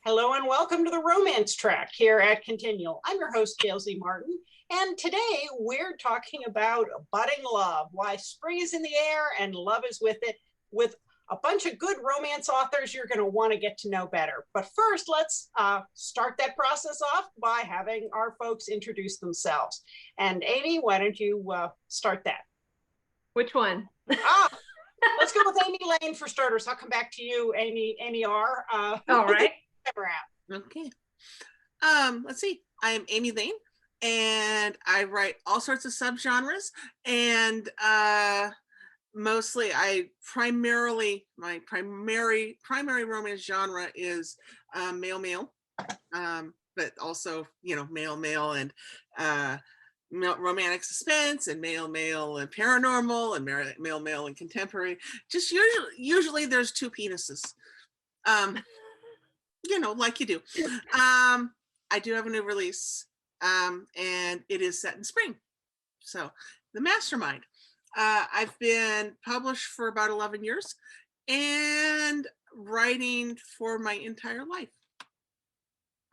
Hello and welcome to the Romance Track here at Continual. I'm your host, Gail Z Martin, and today we're talking about budding love, why spring is in the air and love is with it, with a bunch of good romance authors you're going to want to get to know better. But first, let's start that process off by having our folks introduce themselves. And Amy, why don't you start that? Which one? Let's go with Amy Lane for starters. I'll come back to you, Amy R. All right. Okay. Let's see. I am Amy Lane, and I write all sorts of subgenres, and mostly my primary romance genre is male, but also male and romantic suspense, and male and paranormal, and male and contemporary. Just usually there's two penises. Like you do. I do have a new release, and it is set in spring. So, The Mastermind. I've been published for about 11 years and writing for my entire life.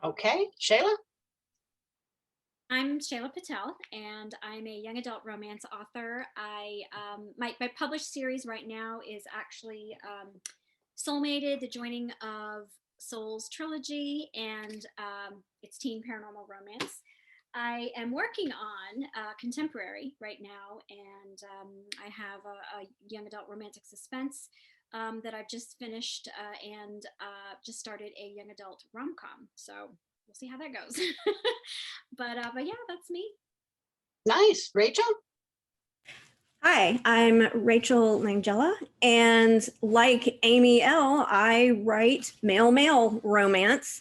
Okay, Shaila? I'm Shaila Patel, and I'm a young adult romance author. My published series right now is actually Soulmated, the joining of Souls trilogy, and it's teen paranormal romance. I am working on contemporary right now, and I have a young adult romantic suspense that I've just finished, and just started a young adult rom-com. So we'll see how that goes. but yeah, that's me. Nice. Rachel? Hi, I'm Rachel Langella, and like Amy L., I write male romance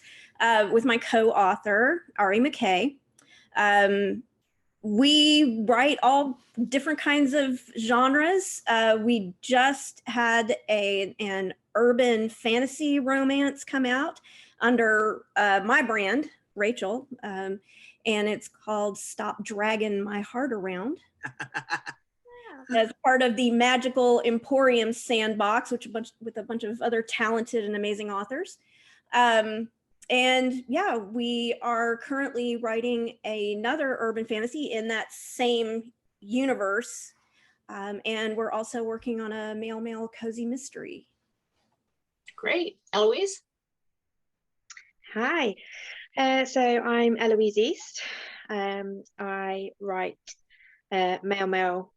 with my co-author, Ari McKay. We write all different kinds of genres. We just had an urban fantasy romance come out under my brand, Rachel, and it's called Stop Dragging My Heart Around. As part of the Magical Emporium Sandbox, with a bunch of other talented and amazing authors. And yeah, we are currently writing another urban fantasy in that same universe. And we're also working on a male cozy mystery. Great. Elouise? Hi. So I'm Elouise East. I write male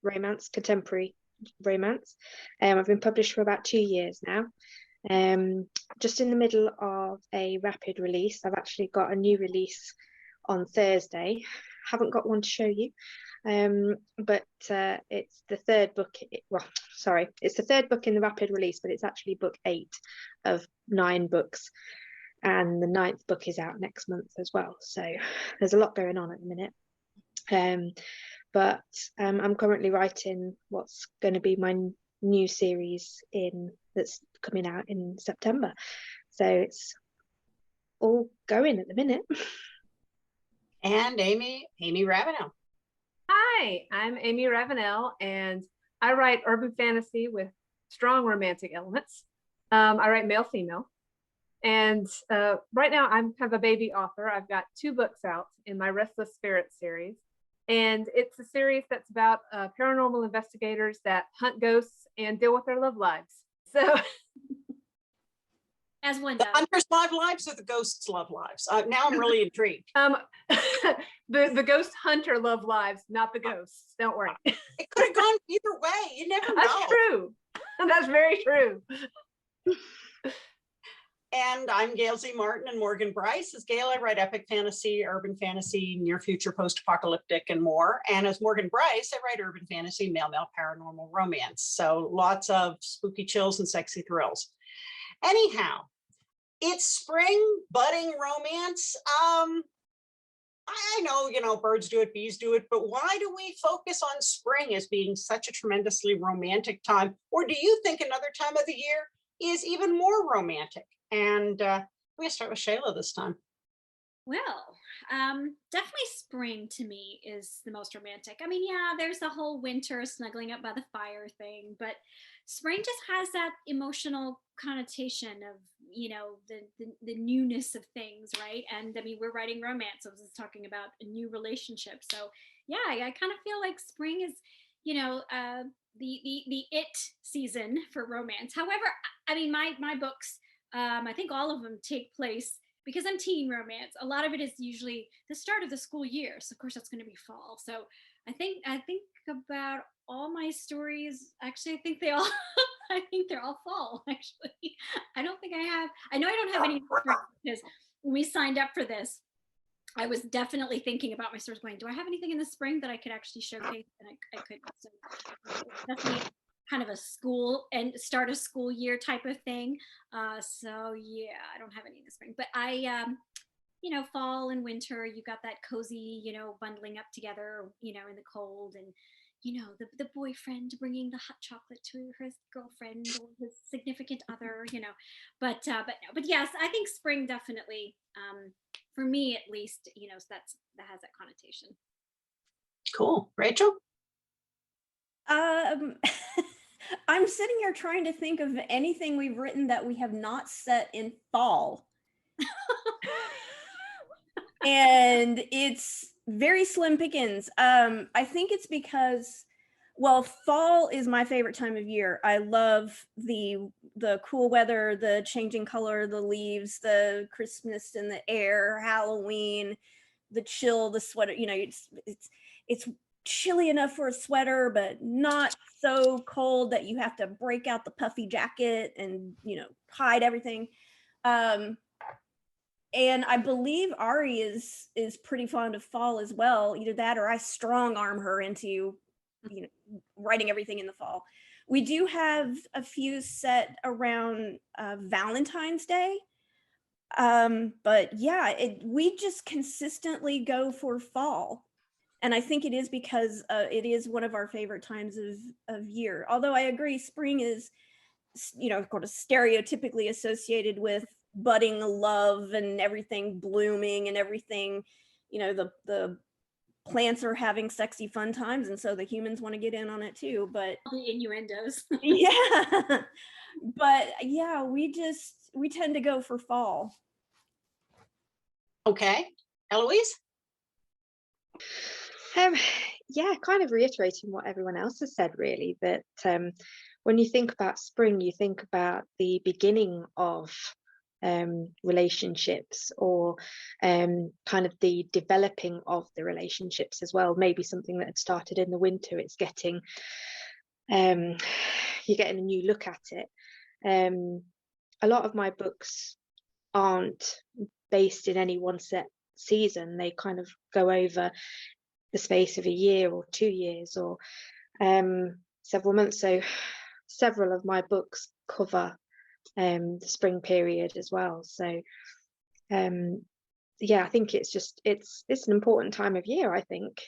romance, contemporary romance. I've been published for about 2 years now. Just in the middle of a rapid release. I've actually got a new release on Thursday. Haven't got one to show you, but it's the third book. It's the third book in the rapid release, but it's actually book 8 of 9 books, and the 9th book is out next month as well. So there's a lot going on at the minute. But I'm currently writing what's going to be my new series that's coming out in September. So it's all going at the minute. And Amy Ravenel. Hi, I'm Amy Ravenel, and I write urban fantasy with strong romantic elements. I write male-female. And right now I'm kind of a baby author. I've got 2 books out in my Restless Spirit series. And it's a series that's about paranormal investigators that hunt ghosts and deal with their love lives. So, as one the does. hunters' love lives or the ghosts' love lives? Now I'm really intrigued. The ghost hunter love lives, not the ghosts. Don't worry. It could have gone either way. You never know. That's true. That's very true. And I'm Gail Z Martin and Morgan Brice. As Gail, I write epic fantasy, urban fantasy, near future, post-apocalyptic, and more. And as Morgan Brice, I write urban fantasy, male paranormal romance. So lots of spooky chills and sexy thrills. Anyhow, it's spring, budding romance. I know, birds do it, bees do it, but why do we focus on spring as being such a tremendously romantic time? Or do you think another time of the year is even more romantic? And we're going to start with Shaila this time. Well, definitely spring to me is the most romantic. I mean, yeah, there's the whole winter snuggling up by the fire thing, but spring just has that emotional connotation of, you know, the newness of things, right? And I mean, we're writing romance, so this is talking about a new relationship. So yeah, I kind of feel like spring is, you know, the it season for romance. However, I mean, my books, I think all of them take place, because I'm teen romance, a lot of it is usually the start of the school year. So of course that's going to be fall. So I think about all my stories. Actually, I think they all, I think they're all fall. Actually, I don't think I know I don't have any spring, because when we signed up for this, I was definitely thinking about my stories, going, do I have anything in the spring that I could actually showcase? And I couldn't. So definitely kind of a school and start a school year type of thing. So yeah, I don't have any in the spring, but I, you know, fall and winter, you got that cozy, you know, bundling up together, you know, in the cold, and, you know, the boyfriend bringing the hot chocolate to his girlfriend or his significant other, you know, but yes, I think spring definitely, for me at least, you know, that has that connotation. Cool. Rachel? I'm sitting here trying to think of anything we've written that we have not set in fall. And it's very slim pickings. I think it's because, well, fall is my favorite time of year. I love the cool weather, the changing color, the leaves, the crispness in the air, Halloween, the chill, the sweater. You know, it's chilly enough for a sweater, but not so cold that you have to break out the puffy jacket and, you know, hide everything. And I believe Ari is pretty fond of fall as well. Either that or I strong arm her into, you know, writing everything in the fall. We do have a few set around Valentine's Day. But yeah, we just consistently go for fall. And I think it is because it is one of our favorite times of year. Although I agree, spring is, you know, of course, stereotypically associated with budding love and everything blooming and everything, you know, the plants are having sexy fun times, and so the humans want to get in on it too. But the innuendos. yeah, but yeah, we tend to go for fall. Okay. Elouise? Yeah, kind of reiterating what everyone else has said, really, that when you think about spring, you think about the beginning of relationships, or kind of the developing of the relationships as well. Maybe something that had started in the winter, it's getting, you're getting a new look at it. A lot of my books aren't based in any one set season. They kind of go over the space of a year or 2 years or several months. So several of my books cover the spring period as well. So yeah, I think it's an important time of year, I think,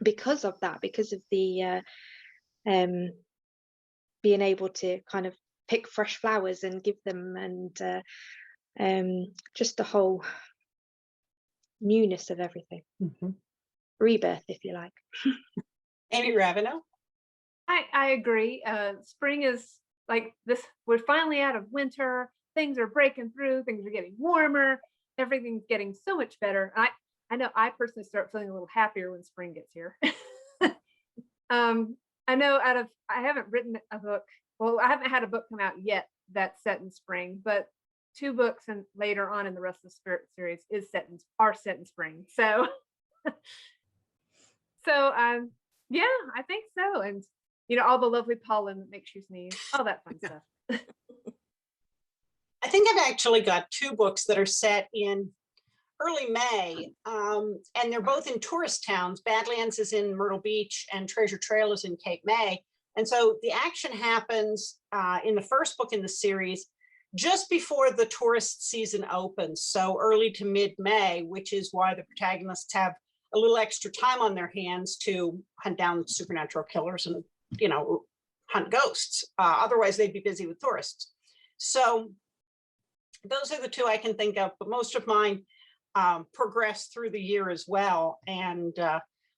because of that, because of the being able to kind of pick fresh flowers and give them, and just the whole newness of everything. Rebirth, if you like. Amy Ravenel? I agree. Spring is like this. We're finally out of winter. Things are breaking through. Things are getting warmer. Everything's getting so much better. I know I personally start feeling a little happier when spring gets here. I know I haven't written a book. Well, I haven't had a book come out yet that's set in spring, but 2 books and later on in the rest of the Spirit series are set in spring. So, yeah, I think so. And you know, all the lovely pollen that makes you sneeze, all that fun stuff. I think I've actually got 2 books that are set in early May, and they're both in tourist towns. Badlands is in Myrtle Beach and Treasure Trail is in Cape May. And so the action happens in the first book in the series just before the tourist season opens, so early to mid-May, which is why the protagonists have a little extra time on their hands to hunt down supernatural killers and, you know, hunt ghosts. Otherwise, they'd be busy with tourists. So those are the 2 I can think of, but most of mine progress through the year as well. And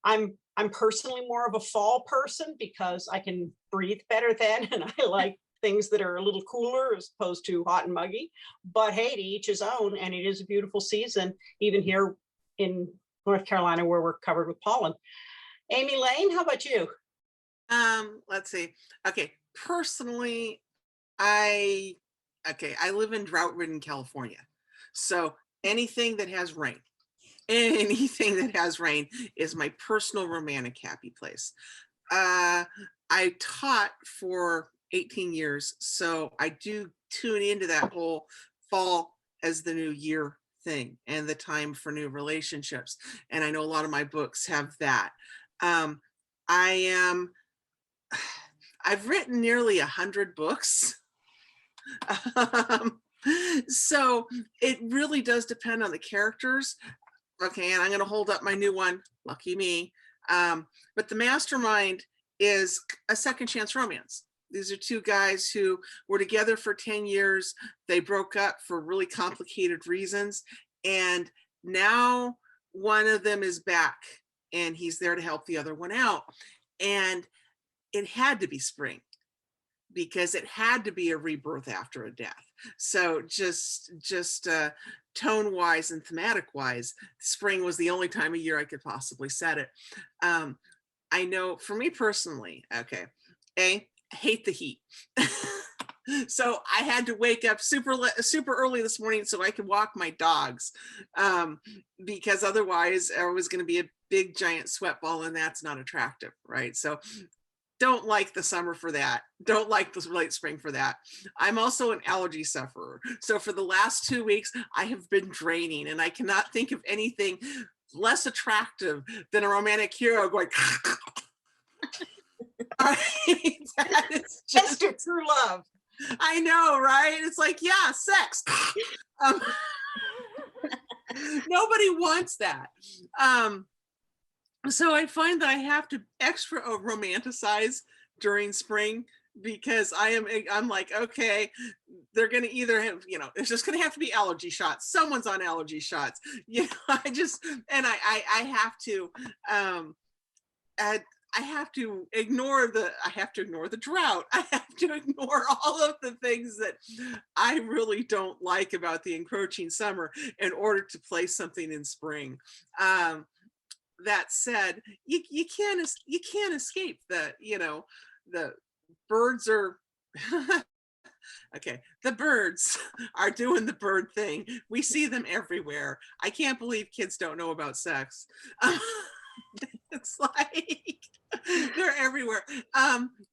I'm personally more of a fall person because I can breathe better then, and I like things that are a little cooler as opposed to hot and muggy. But hey, to each his own, and it is a beautiful season, even here in North Carolina where we're covered with pollen. Amy Lane, how about you? Let's see. Okay, personally, I live in drought-ridden California. So anything that has rain is my personal romantic happy place. I taught for 18 years, so I do tune into that whole fall as the new year thing and the time for new relationships. And I know a lot of my books have that. I've written nearly 100 books. So it really does depend on the characters. Okay, and I'm going to hold up my new one, lucky me. But the mastermind is a second chance romance. These are two guys who were together for 10 years. They broke up for really complicated reasons. And now one of them is back and he's there to help the other one out. And it had to be spring because it had to be a rebirth after a death. So just tone wise and thematic wise, spring was the only time of year I could possibly set it. I know for me personally, okay, I hate the heat. So I had to wake up super early this morning so I could walk my dogs, because otherwise I was going to be a big giant sweat ball, and that's not attractive, right? So don't like the summer for that. Don't like the late spring for that. I'm also an allergy sufferer. So for the last 2 weeks, I have been draining, and I cannot think of anything less attractive than a romantic hero going. That is Just a true love. I know, right? It's like, yeah, sex. Nobody wants that. So I find that I have to extra romanticize during spring because I'm like, okay, they're going to either have, it's just going to have to be allergy shots. Someone's on allergy shots. I have to, I have to ignore the drought. I have to ignore all of the things that I really don't like about the encroaching summer in order to play something in spring. That said, you can't escape the birds are okay. The birds are doing the bird thing. We see them everywhere. I can't believe kids don't know about sex. It's like they're everywhere.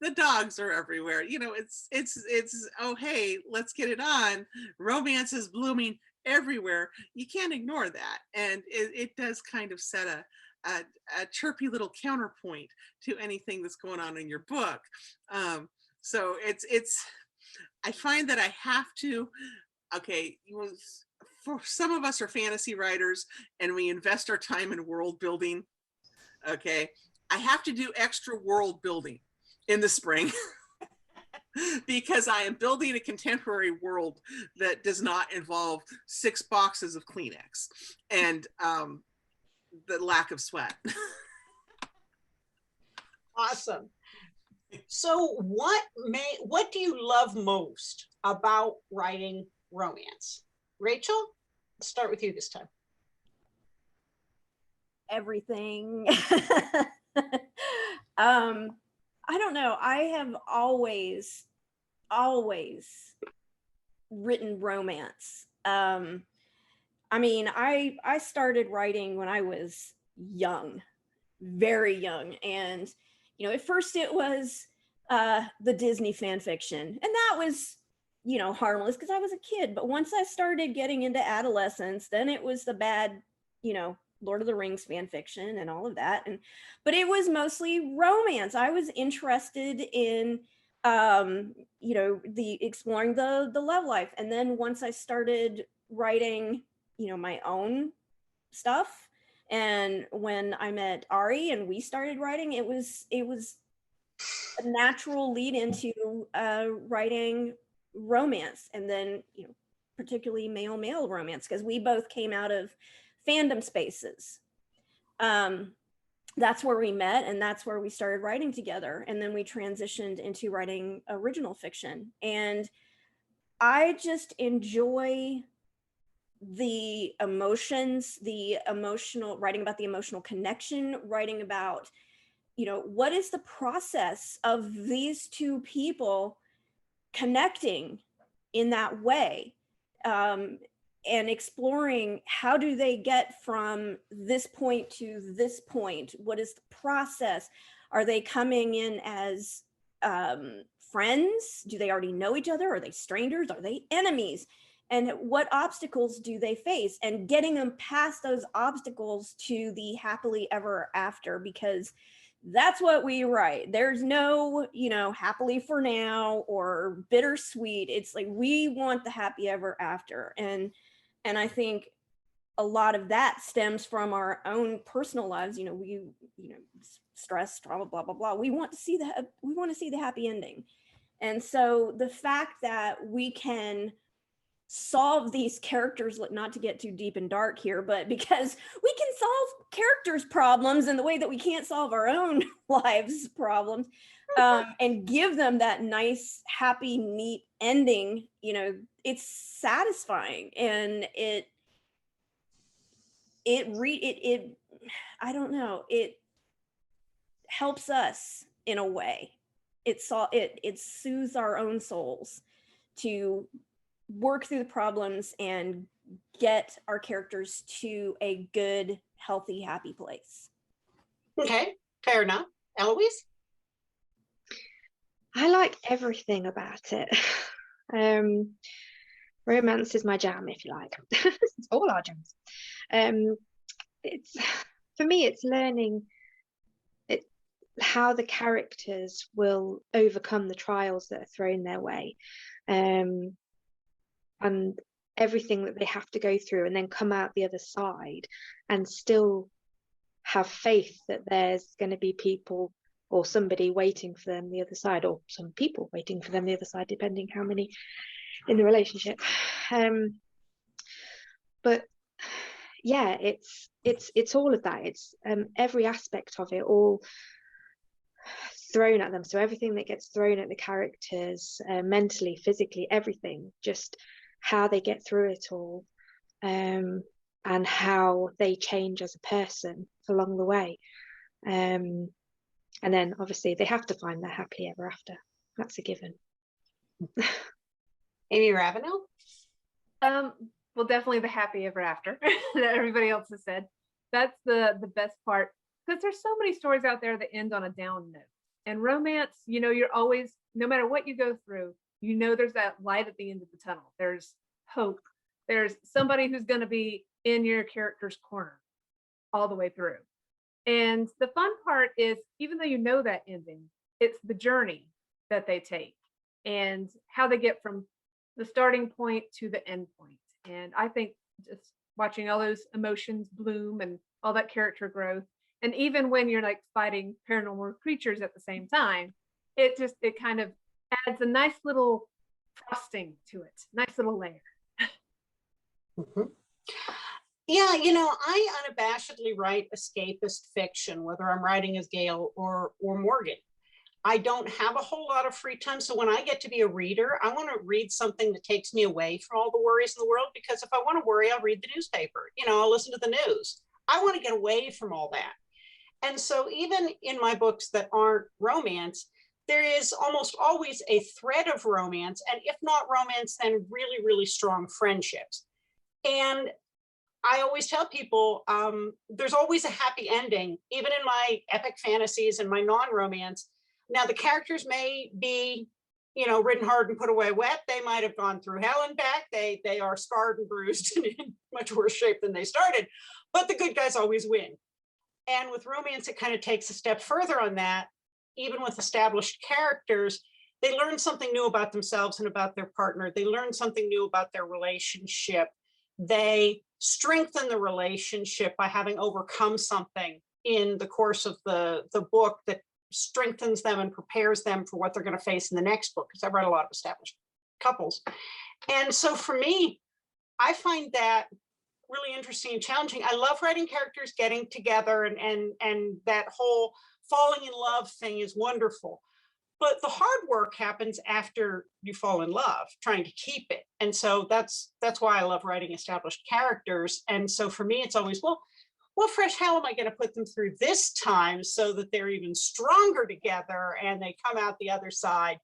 The dogs are everywhere. It's oh hey, let's get it on. Romance is blooming everywhere. You can't ignore that, and it does kind of set a chirpy little counterpoint to anything that's going on in your book. So I find that I have to, okay, for some of us are fantasy writers and we invest our time in world building. Okay, I have to do extra world building in the spring because I am building a contemporary world that does not involve 6 boxes of Kleenex and the lack of sweat. Awesome. So what do you love most about writing romance? Rachel, let's start with you this time. Everything. I don't know. I have always written romance. I mean, I started writing when I was young, very young. And, at first it was the Disney fan fiction. And that was, harmless because I was a kid. But once I started getting into adolescence, then it was the bad, Lord of the Rings fan fiction and all of that. But it was mostly romance. I was interested in, the exploring the love life. And then once I started writing, my own stuff, and when I met Ari and we started writing, it was a natural lead into writing romance, and then particularly male romance, because we both came out of fandom spaces. that's where we met, and that's where we started writing together. And then we transitioned into writing original fiction. And I just enjoy the emotions, the emotional, writing about the emotional connection, writing about, you know, what is the process of these two people connecting in that way, and exploring how do they get from this point to this point? What is the process? Are they coming in as friends? Do they already know each other? Are they strangers? Are they enemies? And what obstacles do they face? And getting them past those obstacles to the happily ever after, because that's what we write. There's no, you know, happily for now or bittersweet. It's like we want the happy ever after. And I think a lot of that stems from our own personal lives. You know, stress, trauma, blah, blah, blah. We want to see the happy ending. And so the fact that we can solve these characters, not to get too deep and dark here, but because we can solve characters' problems in the way that we can't solve our own lives' problems, and give them that nice, happy, neat ending, you know, it's satisfying. And it I don't know, it helps us in a way. It soothes our own souls to work through the problems and get our characters to a good, healthy, happy place. Okay, fair enough. Elouise? I like everything about it. Romance is my jam, if you like. It's all our jams. It's, for me, it's learning how the characters will overcome the trials that are thrown their way, and everything that they have to go through, and then come out the other side and still have faith that there's going to be people or somebody waiting for them the other side, or some people waiting for them the other side, depending how many in the relationship. But yeah, it's all of that. It's every aspect of it all thrown at them. So everything that gets thrown at the characters, mentally, physically, everything, just how they get through it all, and how they change as a person along the way. And then obviously they have to find their happily ever after. That's a given. Amy Ravenel? Well, definitely the happy ever after that everybody else has said. That's the best part, because there's so many stories out there that end on a down note. And romance, you know, you're always, no matter what you go through, you know, there's that light at the end of the tunnel. There's hope. There's somebody who's going to be in your character's corner all the way through. And the fun part is, even though you know that ending, it's the journey that they take and how they get from the starting point to the end point. And I think just watching all those emotions bloom and all that character growth, and even when you're like fighting paranormal creatures at the same time, it kind of adds a nice little frosting to it, nice little layer. Mm-hmm. Yeah, you know, I unabashedly write escapist fiction, whether I'm writing as Gail or Morgan. I don't have a whole lot of free time. So when I get to be a reader, I want to read something that takes me away from all the worries in the world, because if I want to worry, I'll read the newspaper. You know, I'll listen to the news. I want to get away from all that. And so even in my books that aren't romance, there is almost always a thread of romance. And if not romance, then really, really strong friendships. And I always tell people there's always a happy ending, even in my epic fantasies and my non-romance. Now, the characters may be, you know, ridden hard and put away wet. They might have gone through hell and back. They are scarred and bruised and in much worse shape than they started. But the good guys always win. And with romance, it kind of takes a step further on that. Even with established characters, they learn something new about themselves and about their partner. They learn something new about their relationship. They strengthen the relationship by having overcome something in the course of the book that strengthens them and prepares them for what they're going to face in the next book, because I've read a lot of established couples. And so for me, I find that really interesting and challenging. I love writing characters getting together, and that whole falling in love thing is wonderful. But the hard work happens after you fall in love, trying to keep it. And so that's why I love writing established characters. And so for me, it's always, well, what fresh hell am I going to put them through this time so that they're even stronger together and they come out the other side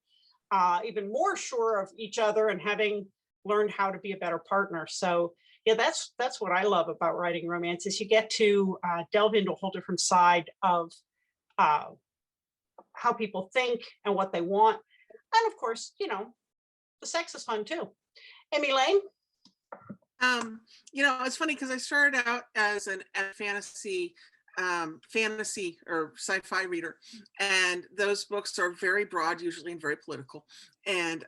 even more sure of each other and having learned how to be a better partner. So yeah, that's what I love about writing romance, is you get to delve into a whole different side of how people think and what they want. And of course, you know, the sex is fun too. Amy Lane? You know, it's funny because I started out as a fantasy or sci-fi reader, and those books are very broad usually and very political, and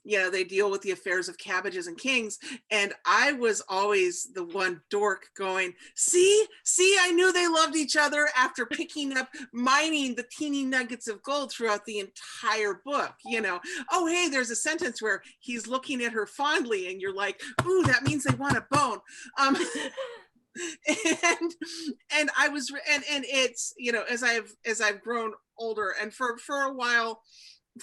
you know, they deal with the affairs of cabbages and kings, and I was always the one dork going, see, I knew they loved each other, after picking up, mining the teeny nuggets of gold throughout the entire book. You know, oh hey, there's a sentence where he's looking at her fondly and you're like, ooh, that means they want a bone. And I was, and it's, you know, as I've grown older, and for a while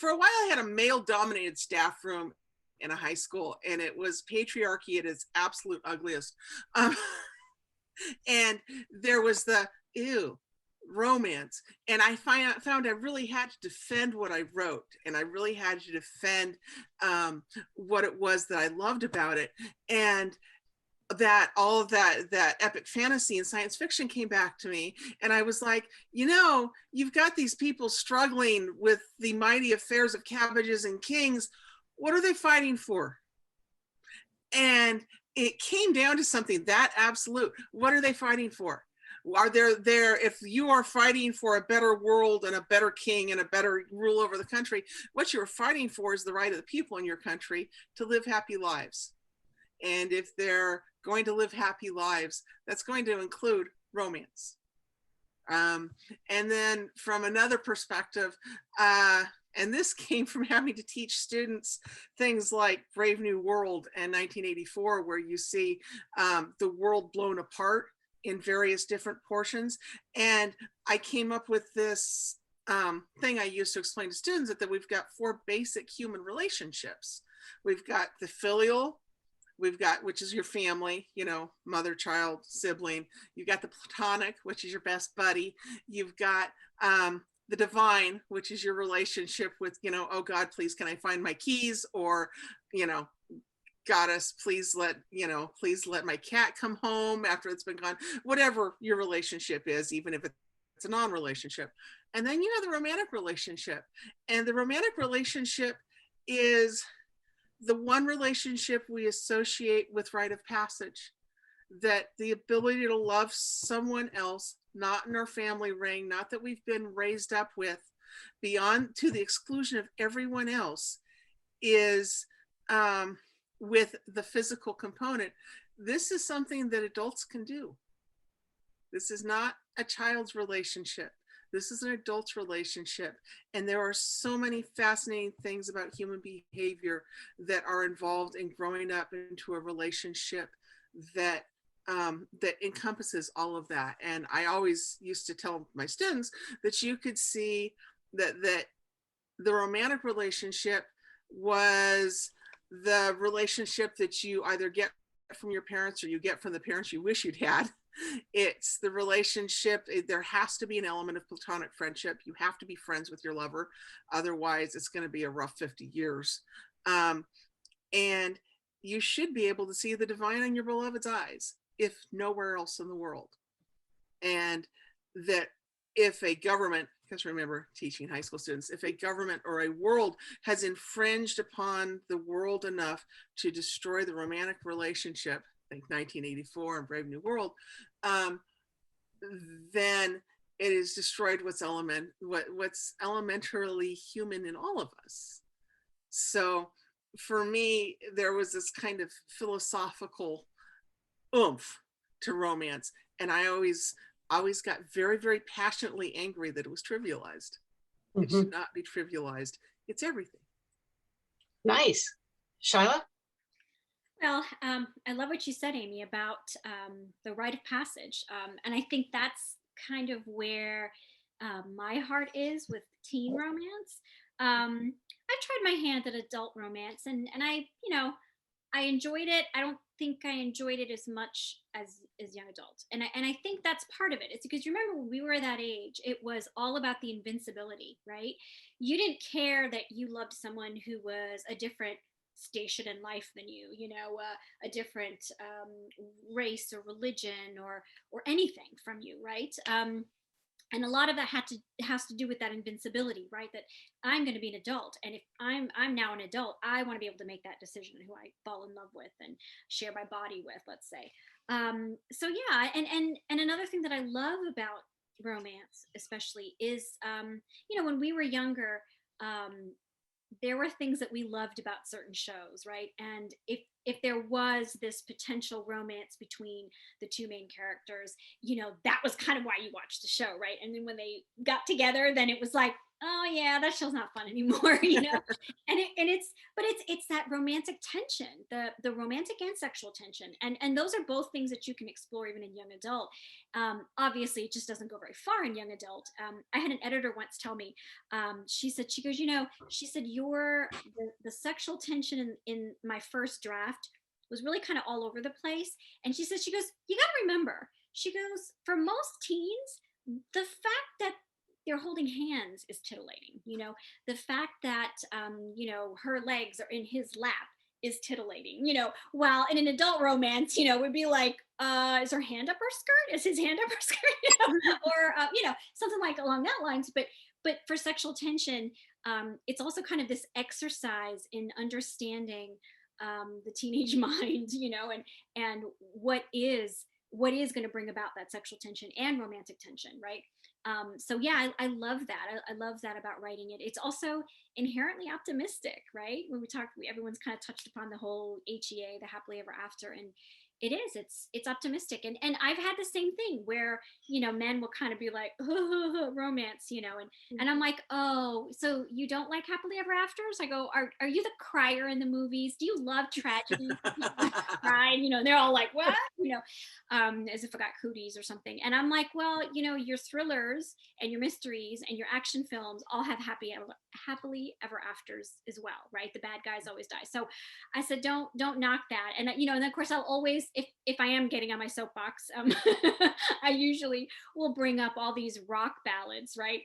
I had a male dominated staff room in a high school, and it was patriarchy at its absolute ugliest. And there was the romance, and I found I really had to defend what I wrote, and I really had to defend what it was that I loved about it, and that all of that epic fantasy and science fiction came back to me, and I was like, you know, you've got these people struggling with the mighty affairs of cabbages and kings. What are they fighting for? And it came down to something that absolute. What are they fighting for? Are there, if you are fighting for a better world and a better king and a better rule over the country, what you're fighting for is the right of the people in your country to live happy lives. And if they're going to live happy lives, that's going to include romance. And then from another perspective, and this came from having to teach students things like Brave New World in 1984, where you see the world blown apart in various different portions. And I came up with this thing I used to explain to students that we've got 4 basic human relationships. We've got the filial, we've got, which is your family, you know, mother, child, sibling. You've got the platonic, which is your best buddy. You've got the divine, which is your relationship with, you know, oh God, please, can I find my keys? Or, you know, goddess, please let my cat come home after it's been gone. Whatever your relationship is, even if it's a non-relationship. And then you have the romantic relationship. And the romantic relationship is the one relationship we associate with rite of passage, that the ability to love someone else, not in our family ring, not that we've been raised up with, beyond, to the exclusion of everyone else, is with the physical component. This is something that adults can do. This is not a child's relationship. This is an adult's relationship. And there are so many fascinating things about human behavior that are involved in growing up into a relationship that that encompasses all of that. And I always used to tell my students that you could see that the romantic relationship was the relationship that you either get from your parents or you get from the parents you wish you'd had. It's the relationship, there has to be an element of platonic friendship. You have to be friends with your lover. Otherwise, it's going to be a rough 50 years. And you should be able to see the divine in your beloved's eyes, if nowhere else in the world. And that if a government, because remember, teaching high school students, if a government or a world has infringed upon the world enough to destroy the romantic relationship, think 1984 and Brave New World, then it has destroyed what's elementarily human in all of us. So for me, there was this kind of philosophical oomph to romance, and I always got very, very passionately angry that it was trivialized. It should not be trivialized. It's everything. Nice. Shaila? Well, I love what you said, Amy, about the rite of passage. And I think that's kind of where my heart is with teen romance. I've tried my hand at adult romance, and I, I enjoyed it. I don't think I enjoyed it as much as young adult, and I think that's part of it. It's because you remember when we were that age, it was all about the invincibility, right? You didn't care that you loved someone who was a different station in life than you, a different race or religion or anything from you, right? And a lot of that has to do with that invincibility, right? That I'm going to be an adult, and if I'm now an adult, I want to be able to make that decision who I fall in love with and share my body with, let's say. So yeah, and another thing that I love about romance, especially, is when we were younger, there were things that we loved about certain shows, right? And if there was this potential romance between the two main characters, that was kind of why you watched the show, right? And then when they got together, then it was like, oh yeah, that show's not fun anymore, it's that romantic tension, the romantic and sexual tension, and those are both things that you can explore even in young adult. Obviously, it just doesn't go very far in young adult. I had an editor once tell me, she said, the sexual tension in my first draft was really kind of all over the place. And she goes, you got to remember, she goes, for most teens, the fact that they're holding hands is titillating. The fact that, her legs are in his lap is titillating, while in an adult romance, would be like, is her hand up her skirt? Is his hand up her skirt? Or, something like along that lines. But for sexual tension, it's also kind of this exercise in understanding the teenage mind, and what is going to bring about that sexual tension and romantic tension, right? So yeah, I love that. I love that about writing it. It's also inherently optimistic, right? When everyone's kind of touched upon the whole HEA, the happily ever after, and it's optimistic. And I've had the same thing where, men will kind of be like, oh, romance, and I'm like, oh, so you don't like happily ever afters? I go, are you the crier in the movies? Do you love tragedy? Right? They're all like, what? As if I got cooties or something. And I'm like, well, your thrillers and your mysteries and your action films all have happily ever afters as well, right? The bad guys always die. So I said, don't knock that. And and of course I'll always, if I am getting on my soapbox, I usually will bring up all these rock ballads, right?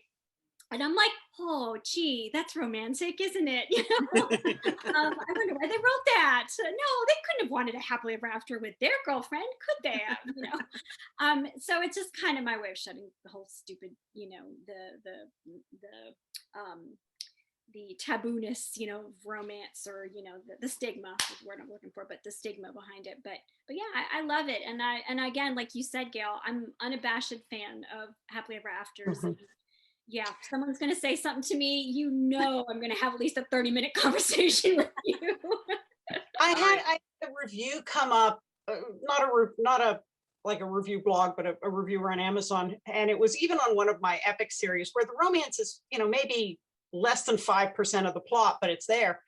And I'm like, oh, gee, that's romantic, isn't it? I wonder why they wrote that. No, they couldn't have wanted a happily ever after with their girlfriend, could they have? So it's just kind of my way of shutting the whole stupid, the tabooness, of romance, or the stigma is the word I'm looking for, but the stigma behind it. But yeah, I love it, and again, like you said, Gail, I'm unabashed fan of happily ever afters. Mm-hmm. Yeah, if someone's going to say something to me, I'm going to have at least a 30-minute conversation with you. I had a review come up, not a like a review blog, but a reviewer on Amazon, and it was even on one of my epic series where the romance is, maybe less than 5% of the plot, but it's there.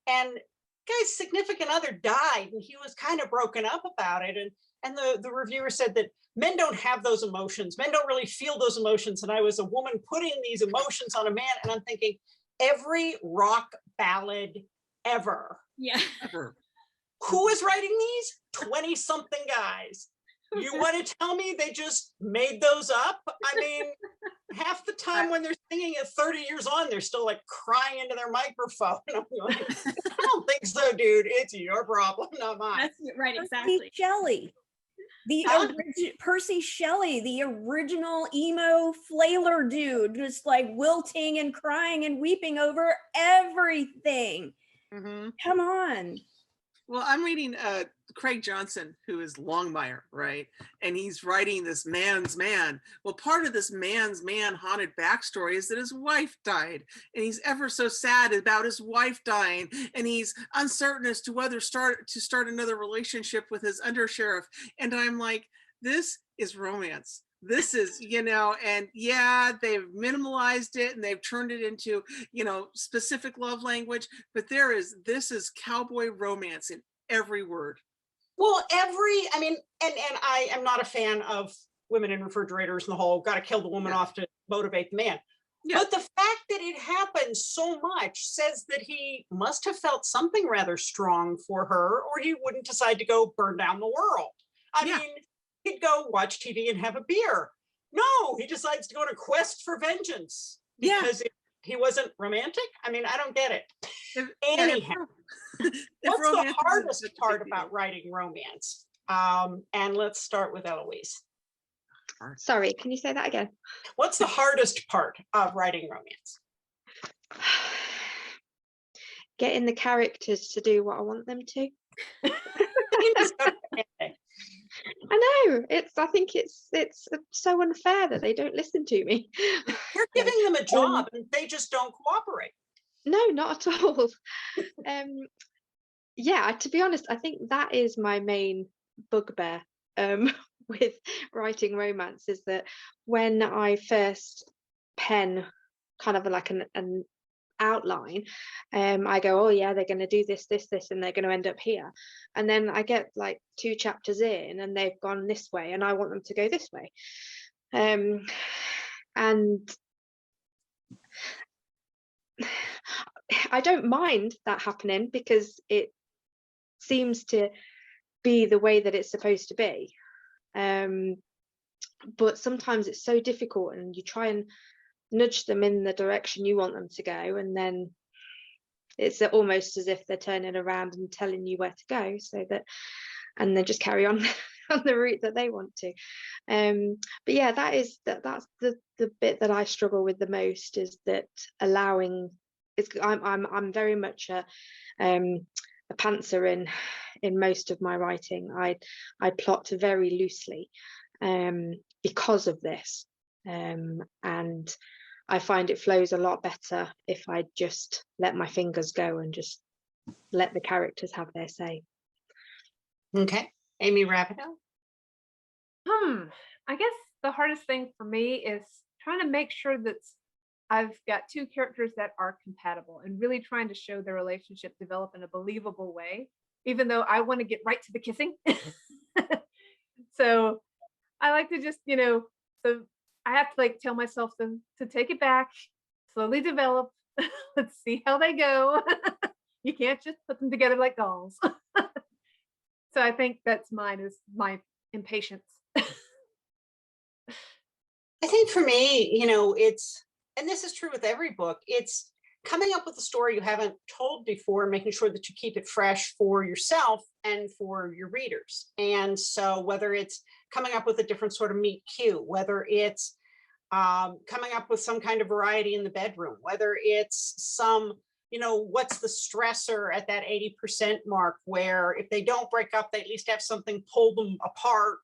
And guy's significant other died, and he was kind of broken up about it. And the reviewer said that men don't have those emotions. Men don't really feel those emotions. And I was a woman putting these emotions on a man, and I'm thinking, every rock ballad ever. Yeah. Ever. Who is writing these? 20-something guys. You want to tell me they just made those up? I mean, half the time when they're singing at 30 years on, they're still like crying into their microphone. I'm like, I don't think so, dude. It's your problem, not mine. That's right, exactly. Shelley. Percy Shelley, the original emo flailer dude, just like wilting and crying and weeping over everything. Mm-hmm. Come on. Well, I'm reading Craig Johnson, who is Longmire, right? And he's writing this man's man. Well, part of this man's man haunted backstory is that his wife died, and he's ever so sad about his wife dying, and he's uncertain as to whether to start another relationship with his undersheriff. And I'm like, this is romance. This is, and yeah, they've minimalized it and they've turned it into, specific love language, but this is cowboy romance in every word. Well, I mean, and I am not a fan of women in refrigerators and the whole got to kill the woman off to motivate the man. Yeah. But the fact that it happens so much says that he must have felt something rather strong for her, or he wouldn't decide to go burn down the world. I mean, he'd go watch TV and have a beer. No, he decides to go on a quest for vengeance because he wasn't romantic. I mean, I don't get it. Anyhow, what's the hardest part about writing romance? And let's start with Elouise. Sorry, can you say that again? What's the hardest part of writing romance? Getting the characters to do what I want them to. I know, I think it's so unfair that they don't listen to me. You're giving them a job and they just don't cooperate. No, not at all. Yeah, to be honest, I think that is my main bugbear with writing romance, is that when I first pen kind of like an outline, I go, oh yeah, they're going to do this, and they're going to end up here, and then I get like 2 chapters in and they've gone this way and I want them to go this way, and I don't mind that happening because it seems to be the way that it's supposed to be, but sometimes it's so difficult and you try and nudge them in the direction you want them to go, and then it's almost as if they're turning around and telling you where to go, so that, and then just carry on on the route that they want to. But yeah, that's the bit that I struggle with the most, is that allowing. I'm very much a pantser in most of my writing. I plot very loosely because of this, and I find it flows a lot better if I just let my fingers go and just let the characters have their say. Okay, Amy Ravenel. I guess the hardest thing for me is trying to make sure that I've got 2 characters that are compatible, and really trying to show their relationship develop in a believable way, even though I want to get right to the kissing. So I like to just, so I have to like tell myself to take it back, slowly develop. Let's see how they go. You can't just put them together like dolls. So I think that's mine, is my impatience. I think for me, it's, and this is true with every book, it's coming up with a story you haven't told before, making sure that you keep it fresh for yourself and for your readers. And so whether it's coming up with a different sort of meet cute, whether it's coming up with some kind of variety in the bedroom, whether it's some, what's the stressor at that 80% mark, where if they don't break up, they at least have something pull them apart,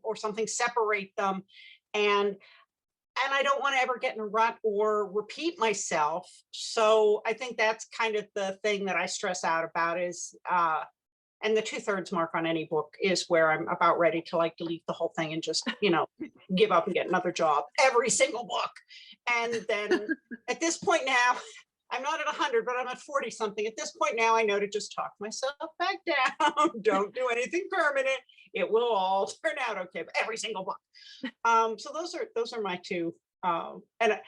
or something separate them. And I don't want to ever get in a rut or repeat myself. So I think that's kind of the thing that I stress out about is, and the 2/3 mark on any book is where I'm about ready to like delete the whole thing and just, give up and get another job, every single book. And then at this point now, I'm not at 100, but I'm at 40 something. At this point now, I know to just talk myself back down. Don't do anything permanent. It will all turn out okay. But every single book. So those are my 2. And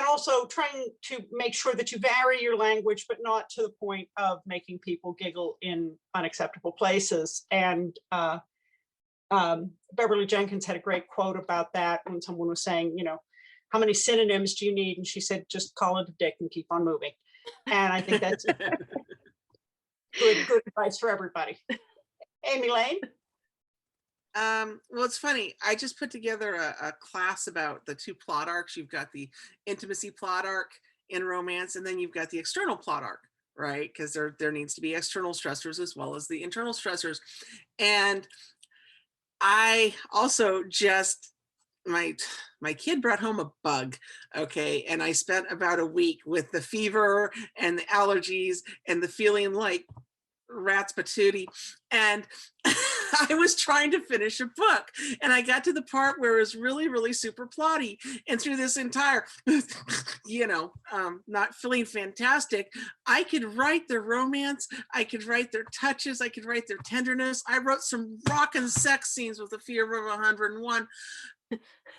also trying to make sure that you vary your language, but not to the point of making people giggle in unacceptable places. And Beverly Jenkins had a great quote about that when someone was saying, how many synonyms do you need? And she said, just call it a dick and keep on moving. And I think that's good advice for everybody. Amy Lane? Well, it's funny. I just put together a class about the 2 plot arcs. You've got the intimacy plot arc in romance, and then you've got the external plot arc, right? Because there needs to be external stressors as well as the internal stressors. And I also just, my kid brought home a bug, okay, and I spent about a week with the fever and the allergies and the feeling like rat's patootie, and I was trying to finish a book, and I got to the part where it was really, really super plotty. And through this entire, not feeling fantastic, I could write their romance, I could write their touches, I could write their tenderness. I wrote some rockin' sex scenes with a Fear of 101.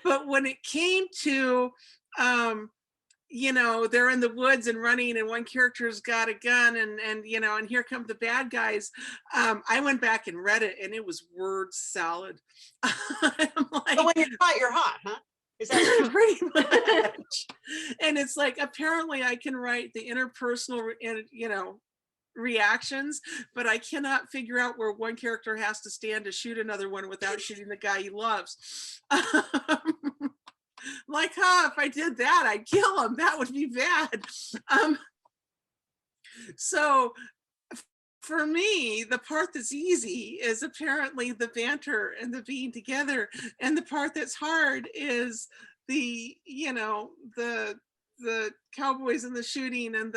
But when it came to, they're in the woods and running, and one character's got a gun, and here come the bad guys. I went back and read it, and it was word salad. I'm like, So when you're hot, you're hot, huh? Is that pretty much? And it's like, apparently I can write the interpersonal, reactions, but I cannot figure out where one character has to stand to shoot another one without shooting the guy he loves. Like, if I did that, I'd kill him. That would be bad. So for me, the part that's easy is apparently the banter and the being together. And the part that's hard is the cowboys and the shooting and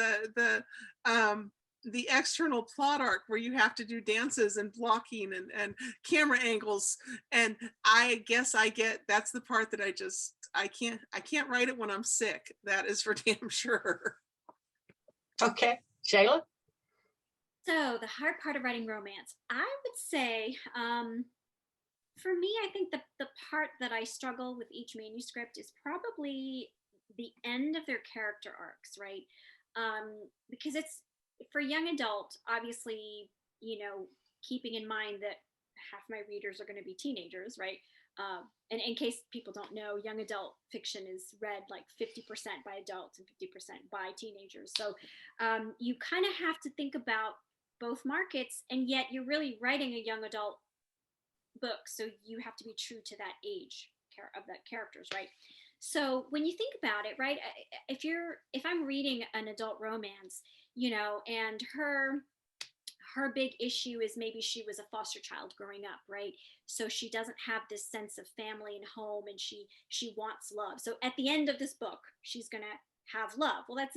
the external plot arc where you have to do dances and blocking and camera angles. And I guess that's the part that I can't write it when I'm sick. That is for damn sure. okay? Shaila? So the hard part of writing romance, I would say, for me, I think the part that I struggle with each manuscript is probably the end of their character arcs, right? Because it's, for young adult, obviously, keeping in mind that half my readers are going to be teenagers, right? And in case people don't know, young adult fiction is read like 50% by adults and 50% by teenagers. So you kind of have to think about both markets, and yet you're really writing a young adult book, so you have to be true to that age of that characters, right? So when you think about it, right, if I'm reading an adult romance, and her big issue is maybe she was a foster child growing up, right? So she doesn't have this sense of family and home, and she wants love. So at the end of this book, she's gonna have love. Well, that's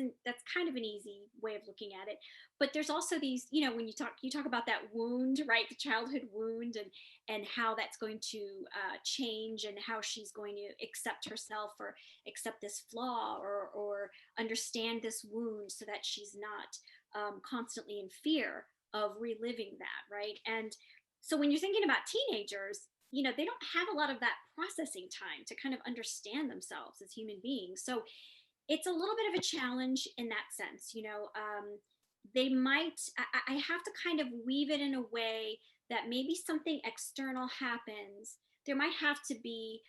kind of an easy way of looking at it. But there's also these, when you talk about that wound, right? The childhood wound, and how that's going to change, and how she's going to accept herself or accept this flaw or understand this wound so that she's not constantly in fear of reliving that, right? And so when you're thinking about teenagers, they don't have a lot of that processing time to kind of understand themselves as human beings. So it's a little bit of a challenge in that sense. They might, I have to kind of weave it in a way that maybe something external happens. There might have to be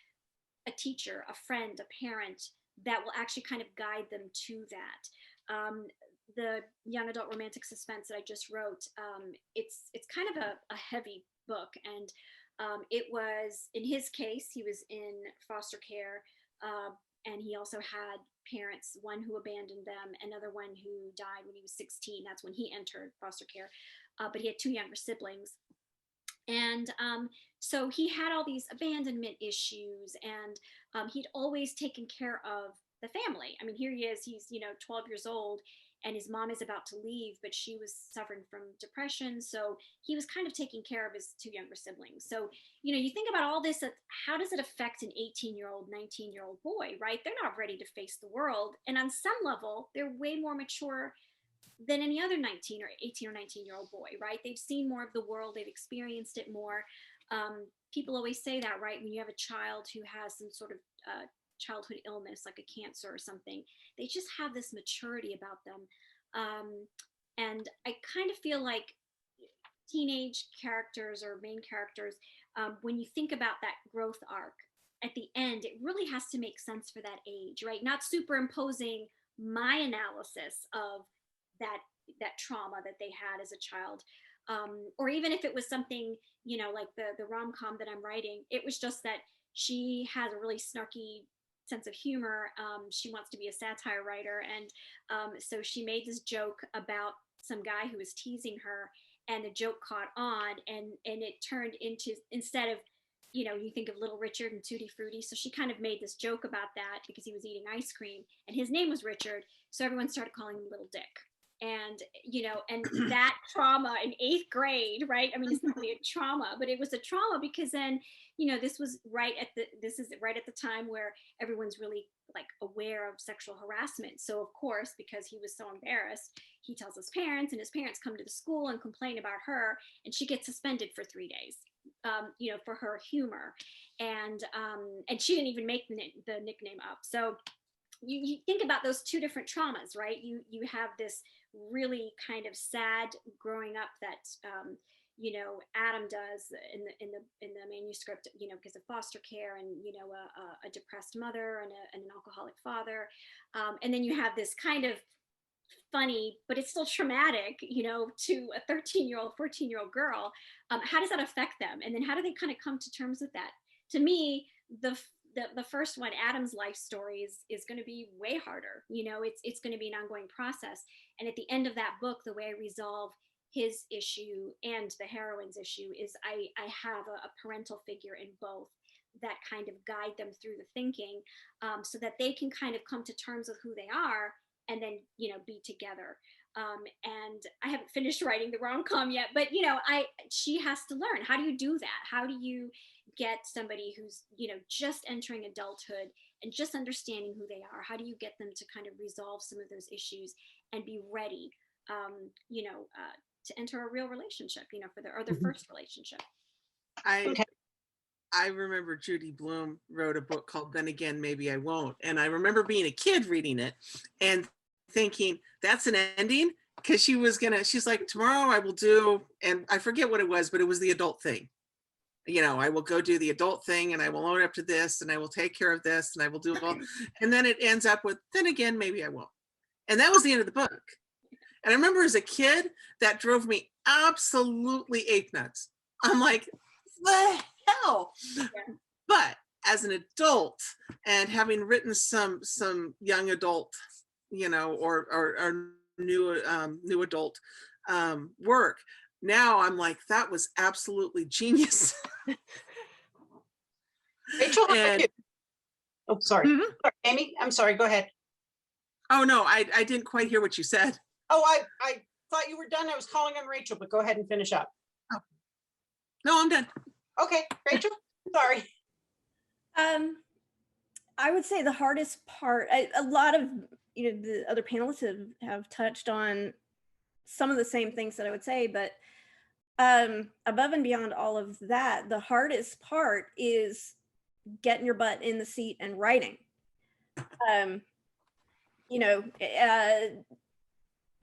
a teacher, a friend, a parent that will actually kind of guide them to that. The young adult romantic suspense that I just wrote, it's kind of a heavy book. And it was, in his case, he was in foster care, and he also had parents, one who abandoned them, another one who died when he was 16. That's when he entered foster care. But he had two younger siblings. And so he had all these abandonment issues, and he'd always taken care of the family. I mean, here he is, he's 12 years old, and his mom is about to leave, but she was suffering from depression. So he was kind of taking care of his two younger siblings. So, you think about all this, how does it affect an 18-year-old, 19-year-old boy, right? They're not ready to face the world. And on some level, they're way more mature than any other 19 or 18 or 19-year-old boy, right? They've seen more of the world, they've experienced it more. People always say that, right? When you have a child who has some sort of childhood illness, like a cancer or something, they just have this maturity about them. And I kind of feel like teenage characters or main characters, when you think about that growth arc at the end, it really has to make sense for that age, right? Not superimposing my analysis of that trauma that they had as a child. Or even if it was something, like the rom-com that I'm writing, it was just that she has a really snarky sense of humor. She wants to be a satire writer. And so she made this joke about some guy who was teasing her, and the joke caught on, and it turned into, instead of, you think of Little Richard and Tutti Frutti. So she kind of made this joke about that because he was eating ice cream and his name was Richard. So everyone started calling him Little Dick. And, and that trauma in 8th grade, right? I mean, it's not really a trauma, but it was a trauma because then, this is right at the time where everyone's really like aware of sexual harassment. So of course, because he was so embarrassed, he tells his parents, and his parents come to the school and complain about her, and she gets suspended for 3 days, for her humor. And she didn't even make the nickname up. So you think about those two different traumas, right? You have this really kind of sad growing up that Adam does in the manuscript, because of foster care and a depressed mother and an alcoholic father, and then you have this kind of funny, but it's still traumatic, to a 13-year-old, 14-year-old girl. How does that affect them? And then how do they kind of come to terms with that? To me, the first one, Adam's life story, is going to be way harder. It's going to be an ongoing process. And at the end of that book, the way I resolve his issue and the heroine's issue is I have a parental figure in both that kind of guide them through the thinking, so that they can kind of come to terms with who they are and then, be together. And I haven't finished writing the rom-com yet, but, she has to learn. How do you do that? How do you get somebody who's, just entering adulthood and just understanding who they are? How do you get them to kind of resolve some of those issues and be ready, to enter a real relationship, for their first relationship? I remember Judy Blume wrote a book called Then Again, Maybe I Won't. And I remember being a kid reading it and thinking, that's an ending? Because she's like, tomorrow I will do, and I forget what it was, but it was the adult thing. I will go do the adult thing and I will own up to this and I will take care of this and I will do all. And then it ends up with, then again, maybe I won't. And that was the end of the book. And I remember as a kid, that drove me absolutely ape nuts. I'm like, the hell? Yeah. But as an adult and having written some young adult, or new adult work, now I'm like, that was absolutely genius. Rachel, oh, sorry. Mm-hmm. Sorry, Amy, I'm sorry, go ahead. Oh, no, I didn't quite hear what you said. Oh, I thought you were done. I was calling on Rachel, but go ahead and finish up. Oh. No, I'm done. Okay, Rachel, sorry. I would say the hardest part, a lot of, the other panelists have touched on some of the same things that I would say, but above and beyond all of that, the hardest part is getting your butt in the seat and writing.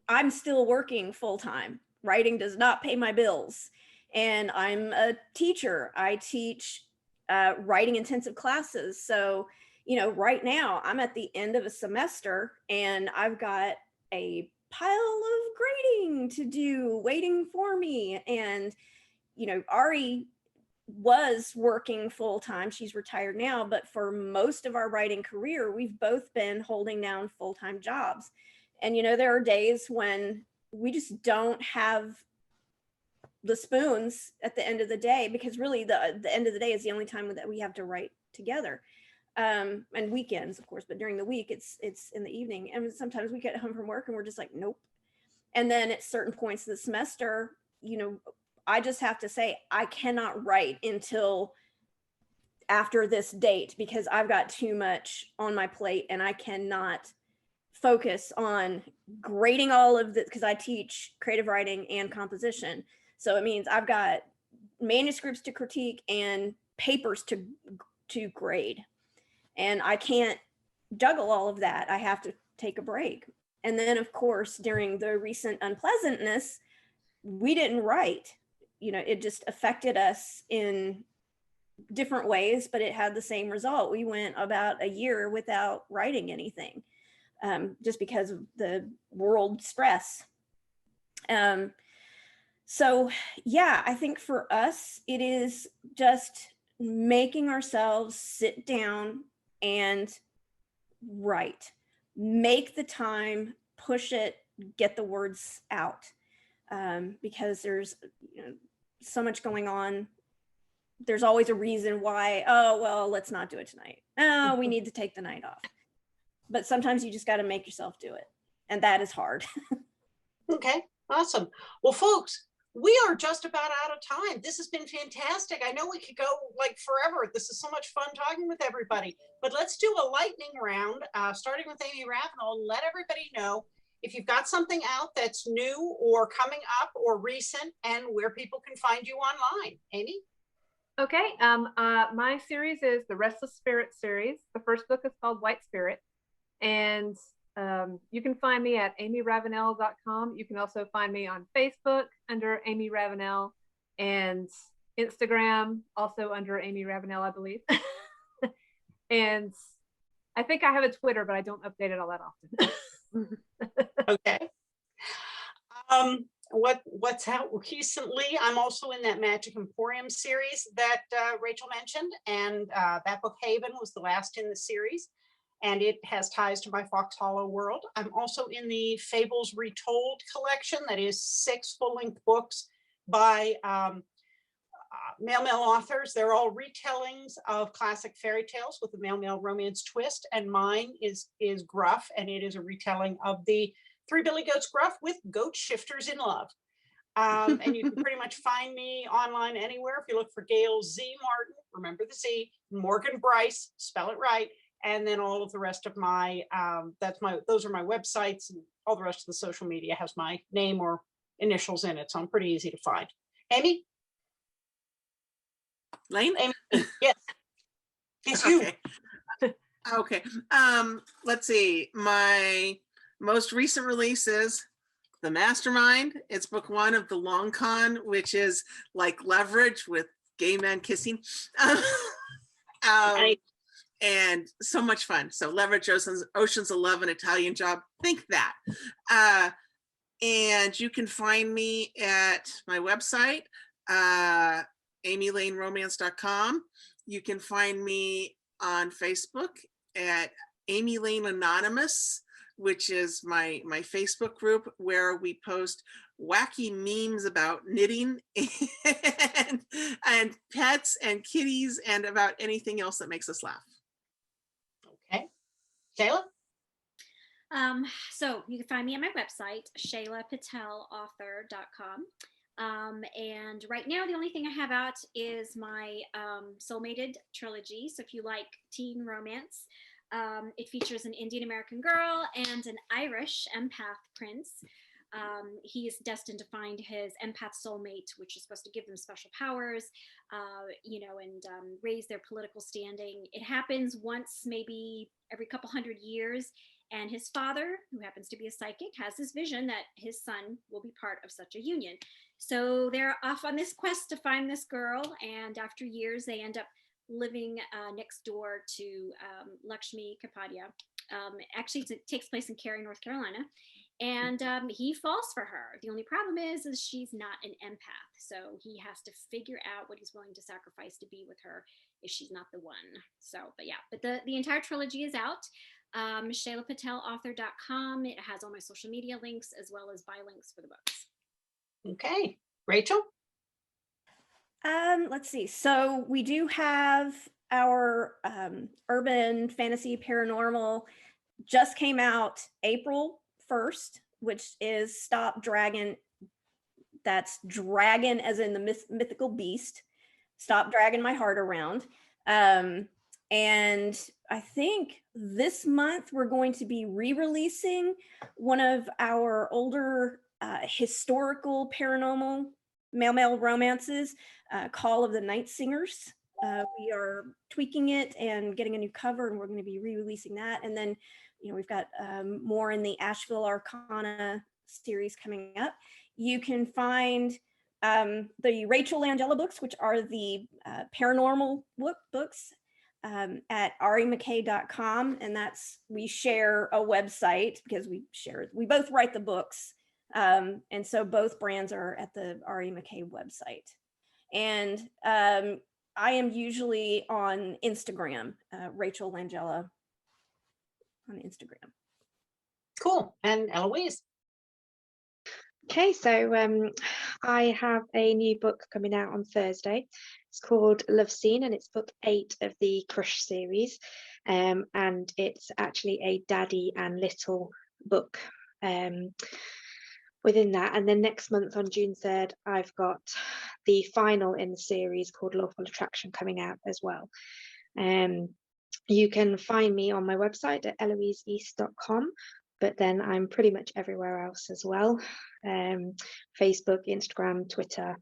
I'm still working full-time. Writing does not pay my bills. And I'm a teacher. I teach writing intensive classes. So, right now I'm at the end of a semester and I've got a pile of grading to do waiting for me. And, Ari was working full-time. She's retired now, but for most of our writing career, we've both been holding down full-time jobs. And, there are days when we just don't have the spoons at the end of the day, because really the end of the day is the only time that we have to write together. And weekends, of course, but during the week, it's in the evening. And sometimes we get home from work and we're just like, nope. And then at certain points of the semester, I just have to say, I cannot write until after this date because I've got too much on my plate and I cannot focus on grading all of this, because I teach creative writing and composition. So it means I've got manuscripts to critique and papers to grade. And I can't juggle all of that. I have to take a break. And then, of course, during the recent unpleasantness, we didn't write. It just affected us in different ways, but it had the same result. We went about a year without writing anything, just because of the world stress. So yeah, I think for us, it is just making ourselves sit down and write, make the time, push it, get the words out, because there's so much going on. There's always a reason why, oh, well, let's not do it tonight. Oh, we need to take the night off. But sometimes you just got to make yourself do it. And that is hard. Okay, awesome. Well, folks, we are just about out of time. This has been fantastic. I know we could go like forever. This is so much fun talking with everybody, but let's do a lightning round, starting with Amy Ravenel. Let everybody know if you've got something out that's new or coming up or recent, and where people can find you online. Amy? Okay, my series is the Restless Spirit series. The first book is called White Spirit, and you can find me at amyravenel.com. You can also find me on Facebook under Amy Ravenel, and Instagram also under Amy Ravenel, I believe. And I think I have a Twitter, but I don't update it all that often. Okay. What's out recently? I'm also in that Magic Emporium series that Rachel mentioned, and that book Haven was the last in the series, and it has ties to my Fox Hollow world. I'm also in the Fables Retold collection, that is 6 full-length books by male authors. They're all retellings of classic fairy tales with a male romance twist, and mine is Gruff, and it is a retelling of the Three Billy Goats Gruff with goat shifters in love. And you can pretty much find me online anywhere. If you look for Gail Z Martin, remember the Z, Morgan Brice, spell it right, and then all of the rest of my those are my websites, and all the rest of the social media has my name or initials in it, so I'm pretty easy to find. Amy? Lane? Amy, yes. It's you. Okay. Let's see. My most recent release is The Mastermind. It's book 1 of the Long Con, which is like Leverage with gay men kissing. And so much fun. So Leverage, Ocean's 11, Italian Job. Think that. And you can find me at my website, amylaneromance.com. You can find me on Facebook at Amy Lane Anonymous, which is my Facebook group where we post wacky memes about knitting and pets and kitties and about anything else that makes us laugh. Okay. Shaila? So you can find me at my website, shailapatelauthor.com. And right now, the only thing I have out is my Soulmated trilogy. So if you like teen romance, it features an Indian American girl and an Irish empath prince. He is destined to find his empath soulmate, which is supposed to give them special powers, and raise their political standing. It happens once, maybe every couple hundred years. And his father, who happens to be a psychic, has this vision that his son will be part of such a union. So they're off on this quest to find this girl. And after years, they end up living next door to Lakshmi Kapadia. Actually, it takes place in Cary, North Carolina. And he falls for her. The only problem is she's not an empath. So he has to figure out what he's willing to sacrifice to be with her if she's not the one. So, but the entire trilogy is out. shailapatelauthor.com. It has all my social media links as well as buy links for the books. Okay. Rachel? Let's see. So we do have our urban fantasy paranormal just came out April 1st, which is Stop Dragon. That's dragon as in the mythical beast. Stop Dragging My Heart Around. And I think this month we're going to be re-releasing one of our older historical paranormal male romances, Call of the Night Singers. We are tweaking it and getting a new cover, and we're going to be re-releasing that. And then, we've got more in the Asheville Arcana series coming up. You can find the Rachel Langella books, which are the paranormal books, at remckay.com, and we share a website because we both write the books, and so both brands are at the RE McKay website. And I am usually on Instagram, Rachel Langella on Instagram. Cool. And Elouise? Okay, so I have a new book coming out on Thursday. It's called Love Scene, and it's book 8 of the Crush series. And it's actually a daddy and little book. within that. And then next month on June 3rd, I've got the final in the series called Lawful Attraction coming out as well. You can find me on my website at elouiseeast.com, but then I'm pretty much everywhere else as well. Facebook, Instagram, Twitter,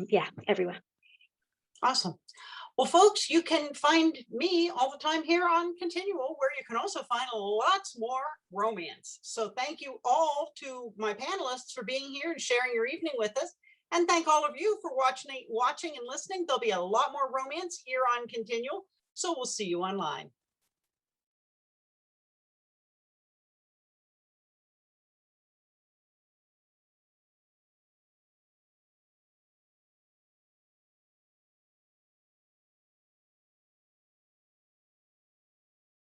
yeah, everywhere. Awesome. Well, folks, you can find me all the time here on Continual, where you can also find lots more romance. So thank you all to my panelists for being here and sharing your evening with us. And thank all of you for watching and listening. There'll be a lot more romance here on Continual. So we'll see you online.